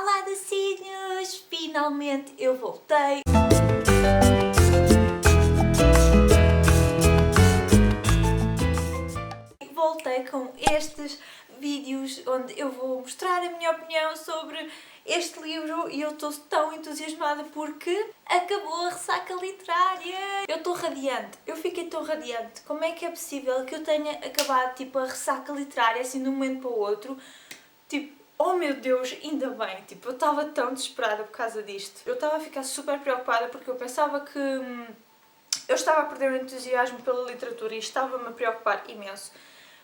Olá, docinhos! Finalmente eu voltei! Voltei com estes vídeos onde eu vou mostrar a minha opinião sobre este livro e eu estou tão entusiasmada porque acabou a ressaca literária. Eu estou radiante, eu fiquei tão radiante. Como é que é possível que eu tenha acabado tipo a ressaca literária assim de um momento para o outro? Tipo, oh meu Deus, ainda bem, tipo, eu estava tão desesperada por causa disto. Eu estava a ficar super preocupada porque eu pensava que eu estava a perder o entusiasmo pela literatura e estava-me a preocupar imenso.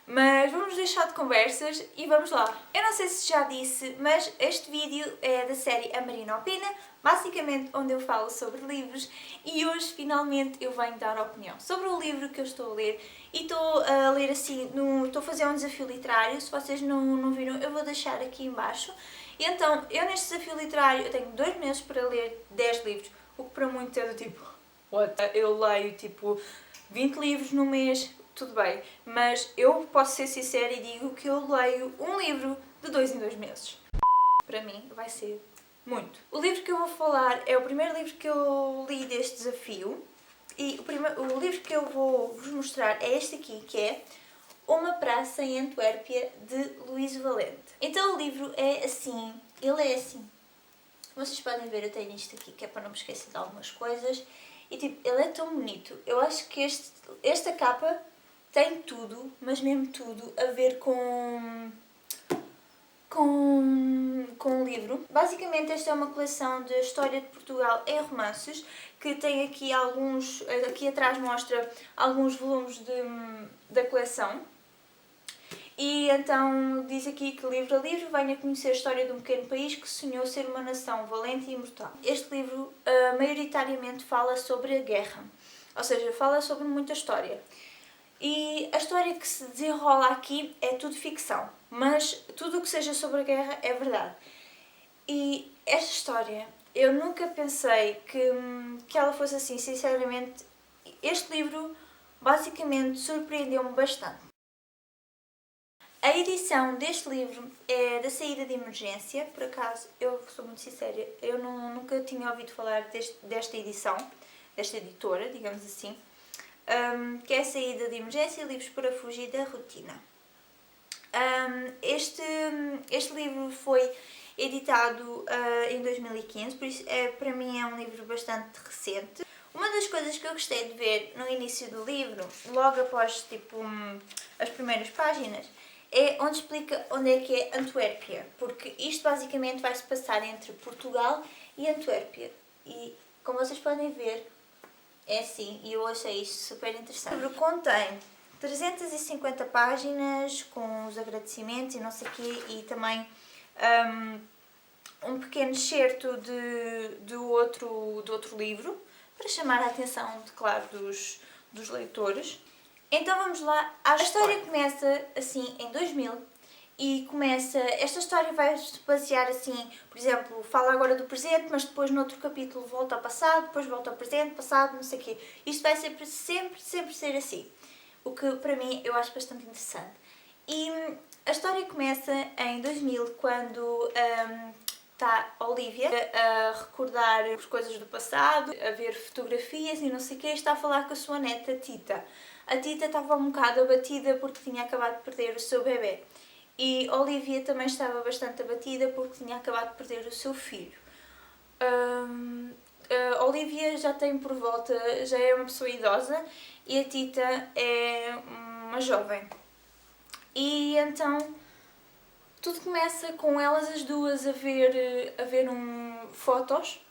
Mas vamos deixar de conversas e vamos lá. Eu não sei se já disse, mas este vídeo é da série A Marina Opina, basicamente onde eu falo sobre livros e hoje finalmente eu venho dar opinião sobre o livro que eu estou a ler e estou a ler assim, estou a fazer um desafio literário, se vocês não viram eu vou deixar aqui em baixo. E então, eu neste desafio literário eu tenho 2 meses para ler 10 livros, o que para muitos é do tipo, what? Eu leio tipo 20 livros no mês. Tudo bem, mas eu posso ser sincera e digo que eu leio um livro de 2 em 2 meses. Para mim vai ser muito. O livro que eu vou falar é o primeiro livro que eu li deste desafio e o livro que eu vou vos mostrar é este aqui, que é Uma Praça em Antuérpia, de Luís Valente. Então o livro é assim, ele é assim. Vocês podem ver, eu tenho isto aqui, que é para não me esquecer de algumas coisas. E tipo, ele é tão bonito. Eu acho que esta capa tem tudo, mas mesmo tudo, a ver com o livro. Basicamente esta é uma coleção de história de Portugal em romances, que tem aqui alguns, aqui atrás mostra alguns volumes da coleção. E então diz aqui que livro a livro venha conhecer a história de um pequeno país que sonhou ser uma nação valente e imortal. Este livro maioritariamente fala sobre a guerra, ou seja, fala sobre muita história. E a história que se desenrola aqui é tudo ficção, mas tudo o que seja sobre a guerra é verdade. E esta história, eu nunca pensei que ela fosse assim, sinceramente. Este livro basicamente surpreendeu-me bastante. A edição deste livro é da saída de emergência, por acaso, eu sou muito sincera, eu nunca tinha ouvido falar desta edição, desta editora, digamos assim. Que é a saída de emergência, livros para fugir da rotina. Este livro foi editado em 2015, por isso para mim é um livro bastante recente. Uma das coisas que eu gostei de ver no início do livro, logo após tipo, as primeiras páginas, é onde explica onde é que é Antuérpia, porque isto basicamente vai se passar entre Portugal e Antuérpia. E como vocês podem ver, é assim, e eu achei isto super interessante. O livro contém 350 páginas com os agradecimentos e não sei o quê, e também um pequeno excerto do outro livro, para chamar a atenção, claro, dos leitores. Então vamos lá à história. A história começa assim em 2000 e esta história vai se basear assim, por exemplo, fala agora do presente, mas depois no outro capítulo volta ao passado, depois volta ao presente, passado, não sei o quê. Isto vai sempre ser assim, o que para mim eu acho bastante interessante. E a história começa em 2000, quando está a Olivia a recordar as coisas do passado, a ver fotografias e não sei o quê, e está a falar com a sua neta Tita. A Tita estava um bocado abatida porque tinha acabado de perder o seu bebê. E Olivia também estava bastante abatida porque tinha acabado de perder o seu filho. Olivia já tem por volta, já é uma pessoa idosa e a Tita é uma jovem. E então tudo começa com elas as duas a ver fotos,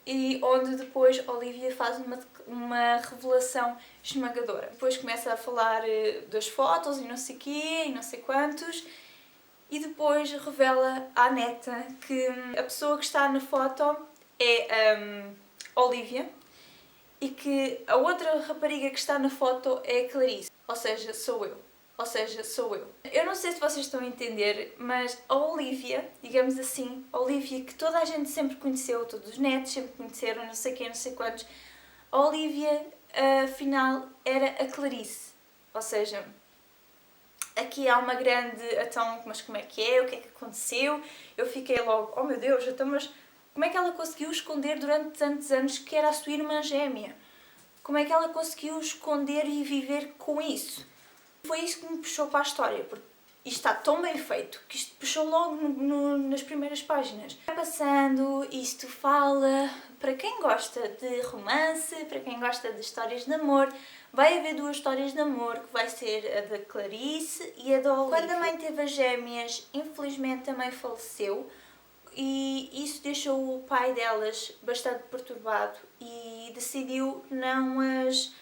e onde depois Olivia faz uma revelação esmagadora. Depois começa a falar das fotos e não sei quê, e não sei quantos, e depois revela à neta que a pessoa que está na foto é Olivia e que a outra rapariga que está na foto é a Clarice, ou seja, sou eu. Eu não sei se vocês estão a entender, mas a Olivia, digamos assim, a Olivia que toda a gente sempre conheceu, todos os netos sempre conheceram, não sei quem, não sei quantos, a Olivia, afinal, era a Clarice. Ou seja, aqui há uma grande, então, mas como é que é? O que é que aconteceu? Eu fiquei logo, oh meu Deus, então, mas como é que ela conseguiu esconder durante tantos anos que era a sua irmã gêmea? Como é que ela conseguiu esconder e viver com isso? Foi isso que me puxou para a história, porque isto está tão bem feito que isto puxou logo nas primeiras páginas. Vai passando, isto fala para quem gosta de romance, para quem gosta de histórias de amor. Vai haver duas histórias de amor, que vai ser a da Clarice e a da Olivia. Quando a mãe teve as gêmeas, infelizmente a mãe faleceu e isso deixou o pai delas bastante perturbado e decidiu não as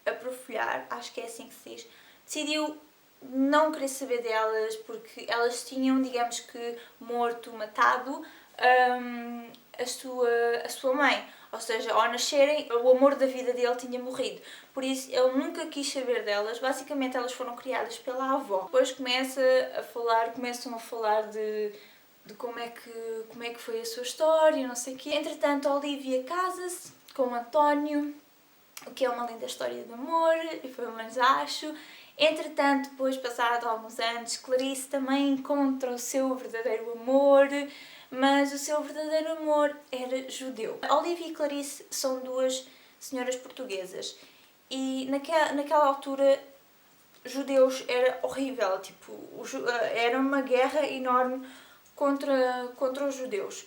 aprofilhar, acho que é assim que se diz. Decidiu não querer saber delas porque elas tinham, digamos que, matado a sua mãe. Ou seja, ao nascerem, o amor da vida dele tinha morrido. Por isso, ele nunca quis saber delas. Basicamente, elas foram criadas pela avó. Depois começam a falar de como é que foi a sua história, não sei o quê. Entretanto, a Olivia casa-se com o António, o que é uma linda história de amor, e pelo menos acho. Entretanto, depois, passado alguns anos, Clarice também encontra o seu verdadeiro amor, mas o seu verdadeiro amor era judeu. Olivia e Clarice são duas senhoras portuguesas e naquela altura judeus era horrível, tipo, era uma guerra enorme contra os judeus.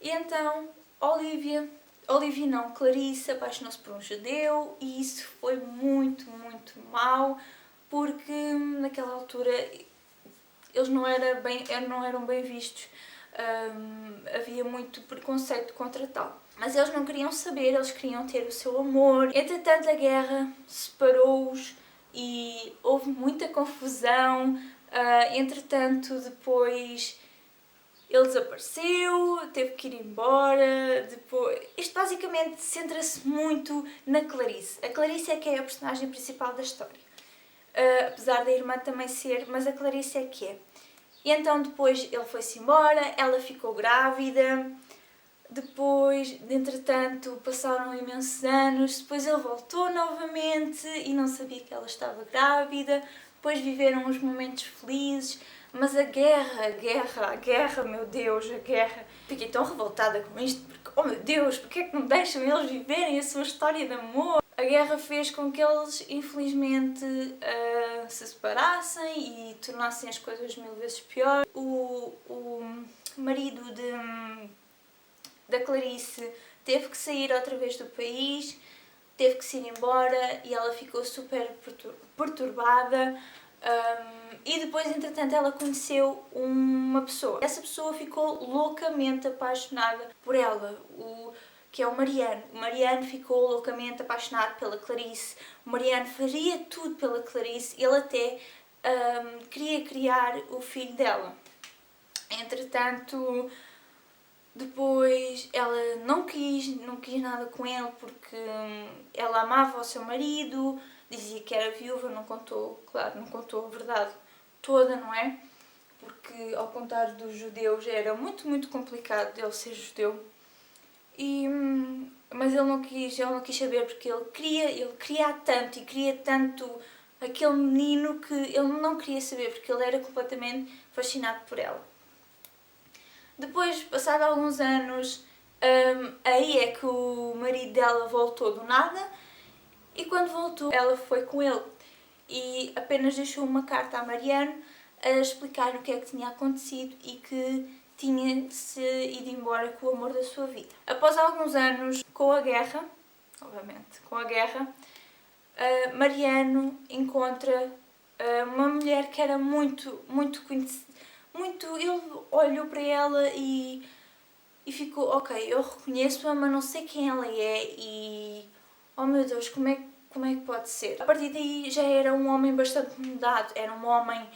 E então Olivia não, Clarice apaixonou-se por um judeu e isso foi muito, muito mau porque naquela altura eles não eram bem vistos, havia muito preconceito contra tal. Mas eles não queriam saber, eles queriam ter o seu amor. Entretanto, a guerra separou-os e houve muita confusão. Entretanto, depois ele desapareceu, teve que ir embora. Isto basicamente centra-se muito na Clarice. A Clarice é que é a personagem principal da história. Apesar da irmã também ser, mas a Clarice é que é. E então depois ele foi-se embora, ela ficou grávida. Depois, entretanto, passaram imensos anos. Depois ele voltou novamente e não sabia que ela estava grávida. Depois viveram uns momentos felizes. Mas a guerra, meu Deus, a guerra. Fiquei tão revoltada com isto, porque, oh meu Deus, porque é que não deixam eles viverem a sua história de amor? A guerra fez com que eles, infelizmente, se separassem e tornassem as coisas 1000 vezes pior. O marido da Clarice teve que sair outra vez do país, teve que se ir embora e ela ficou super perturbada. E depois, entretanto, ela conheceu uma pessoa. Essa pessoa ficou loucamente apaixonada por ela, que é o Mariano. O Mariano ficou loucamente apaixonado pela Clarice. O Mariano faria tudo pela Clarice. Ele até queria criar o filho dela. Entretanto, depois ela não quis nada com ele porque ela amava o seu marido, dizia que era viúva, não contou a verdade toda, não é? Porque ao contrário dos judeus era muito, muito complicado ele ser judeu. Mas ele não quis saber porque ele queria tanto e queria tanto aquele menino que ele não queria saber porque ele era completamente fascinado por ela. Depois, passado alguns anos, aí é que o marido dela voltou do nada e quando voltou ela foi com ele e apenas deixou uma carta a Mariano a explicar o que é que tinha acontecido e que tinha-se ido embora com o amor da sua vida. Após alguns anos, com a guerra, Mariano encontra uma mulher que era muito, muito conhecida. Ele olhou para ela e ficou, ok, eu reconheço-a, mas não sei quem ela é e, oh meu Deus, como é que pode ser? A partir daí já era um homem bastante mudado, era um homem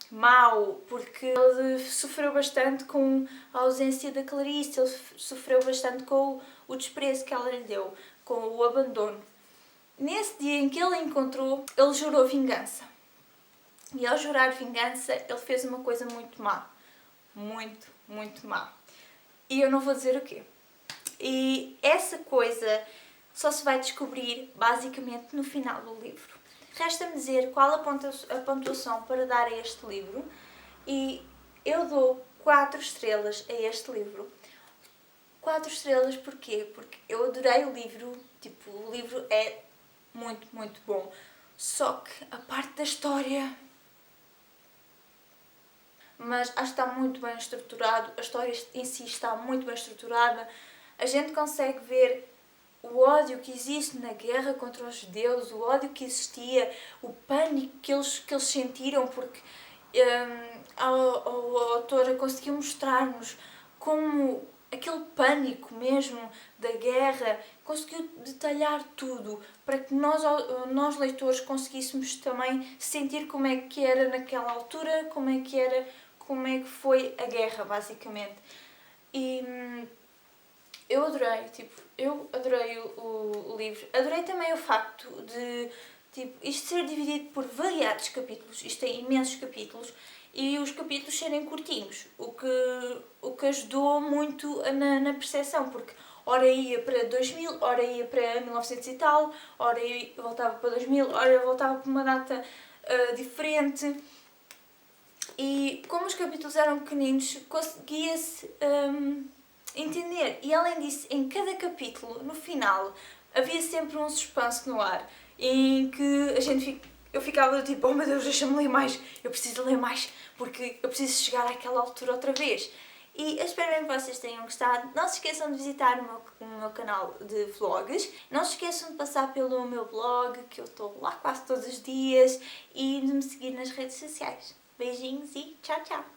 mau, porque ele sofreu bastante com a ausência da Clarice, ele sofreu bastante com o desprezo que ela lhe deu, com o abandono. Nesse dia em que ele a encontrou, ele jurou vingança. E ao jurar vingança, ele fez uma coisa muito má. Muito, muito má. E eu não vou dizer o quê. E essa coisa só se vai descobrir basicamente no final do livro. Resta-me dizer qual a pontuação para dar a este livro e eu dou 4 estrelas a este livro. 4 estrelas porquê? Porque eu adorei o livro, tipo, o livro é muito, muito bom. Só que a parte da história... Mas acho que está muito bem estruturado, a história em si está muito bem estruturada. A gente consegue ver o ódio que existe na guerra contra os judeus, o ódio que existia, o pânico que eles sentiram, porque a autora conseguiu mostrar-nos como aquele pânico mesmo da guerra, conseguiu detalhar tudo para que nós leitores conseguíssemos também sentir como é que era naquela altura, como é que foi a guerra, basicamente. E eu adorei o livro. Adorei também o facto de isto ser dividido por variados capítulos. Isto tem imensos capítulos e os capítulos serem curtinhos, o que ajudou muito na percepção, porque ora ia para 2000, ora ia para 1900 e tal, ora voltava para 2000, ora voltava para uma data diferente. E como os capítulos eram pequeninos, conseguia-se entender. E além disso, em cada capítulo, no final, havia sempre um suspense no ar, em que eu ficava tipo, oh meu Deus, deixa-me ler mais, eu preciso ler mais, porque eu preciso chegar àquela altura outra vez. E eu espero bem que vocês tenham gostado. Não se esqueçam de visitar o meu canal de vlogs. Não se esqueçam de passar pelo meu blog, que eu estou lá quase todos os dias, e de me seguir nas redes sociais. Beijinhos e tchau, tchau!